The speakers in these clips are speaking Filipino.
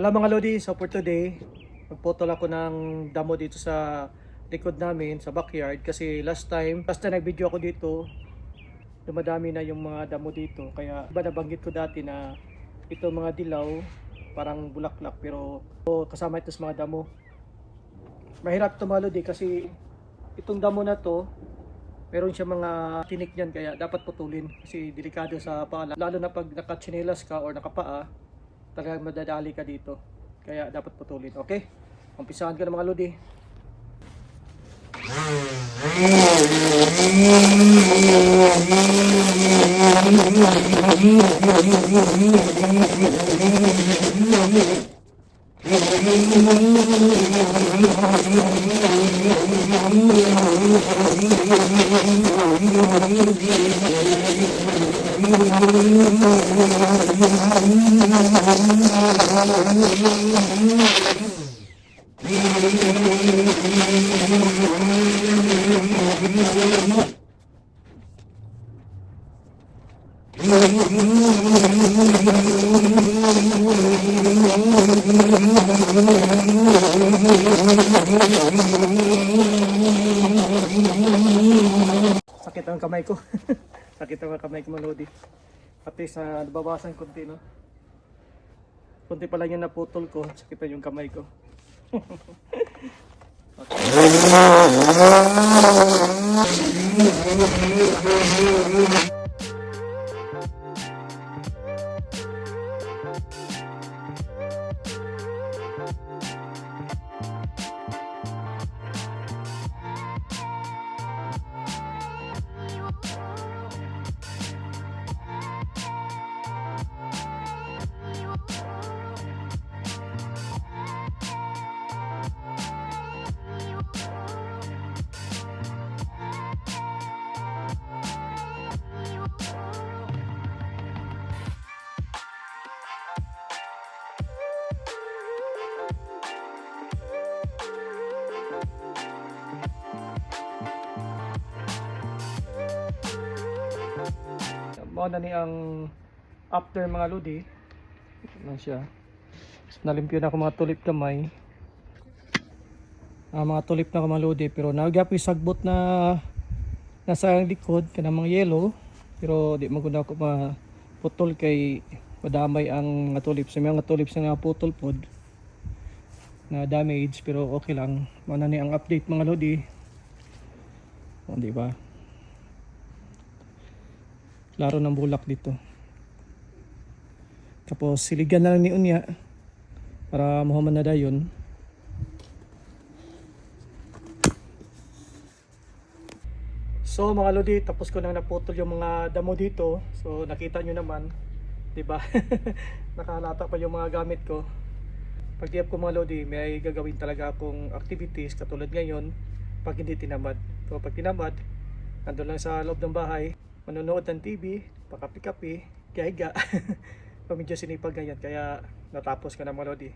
Hello mga Lodi, so for today, magputol ako ng damo dito sa likod namin, sa backyard. Kasi last time nag-video ako dito, dumadami na yung mga damo dito. Kaya iba nabanggit ko dati na ito mga dilaw, parang bulaklak, pero kasama ito sa mga damo. Mahirap ito mga Lodi kasi itong damo na to, meron siya mga tinik niyan, kaya dapat putulin. Kasi delikado sa paa, lalo na pag nakatsinelas ka or nakapaa, talagang madadali ka dito. Kaya dapat putulin. Okay? Umpisahan ka na mga Lodi. Sakit ang kamay ko. Sakit ang kamay ko mga Lodi. Pati sa nababasan konti, no? Konti pa lang yung naputol ko. Sakit na yung kamay ko. Mao na ni ang after mga Lodi. Ito lang siya. Nalimpyo na ako mga tulip kamay. Mga tulip na ako mga Lodi, pero nagyapoy sagbot na nasa likod kanang mga yellow, pero di maguna ako maputol kay madamay ang mga tulip. Sa mga tulip sa nga putol pod na damage, pero okay lang. Mao na ni ang update mga Lodi. O di ba? Klaro ng bulak dito. Tapos siligan na lang ni unya para mahuman na dayon. So mga Lodi, tapos ko nang naputol yung mga damo dito. So nakita nyo naman, 'di ba? Nakalata pa yung mga gamit ko. Pag diap ko mga Lodi, may gagawin talaga akong activities katulad ngayon pag hindi tinamad. So pag tinamad, nandun lang sa loob ng bahay, manonood ng TV, pakapi-kapi, higa. Pag medyo sinipag ganyan, kaya natapos ko na mga Lodi.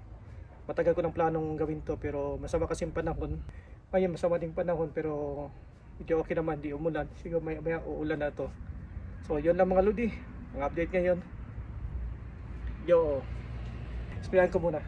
Matagal ko ng planong gawin to, pero masama kasing panahon. Ayun, masama ding panahon, pero medyo okay naman, di umulan. Siguro maya uulan na to. So yun lang mga Lodi, ang update ngayon. Yo, explain ko muna.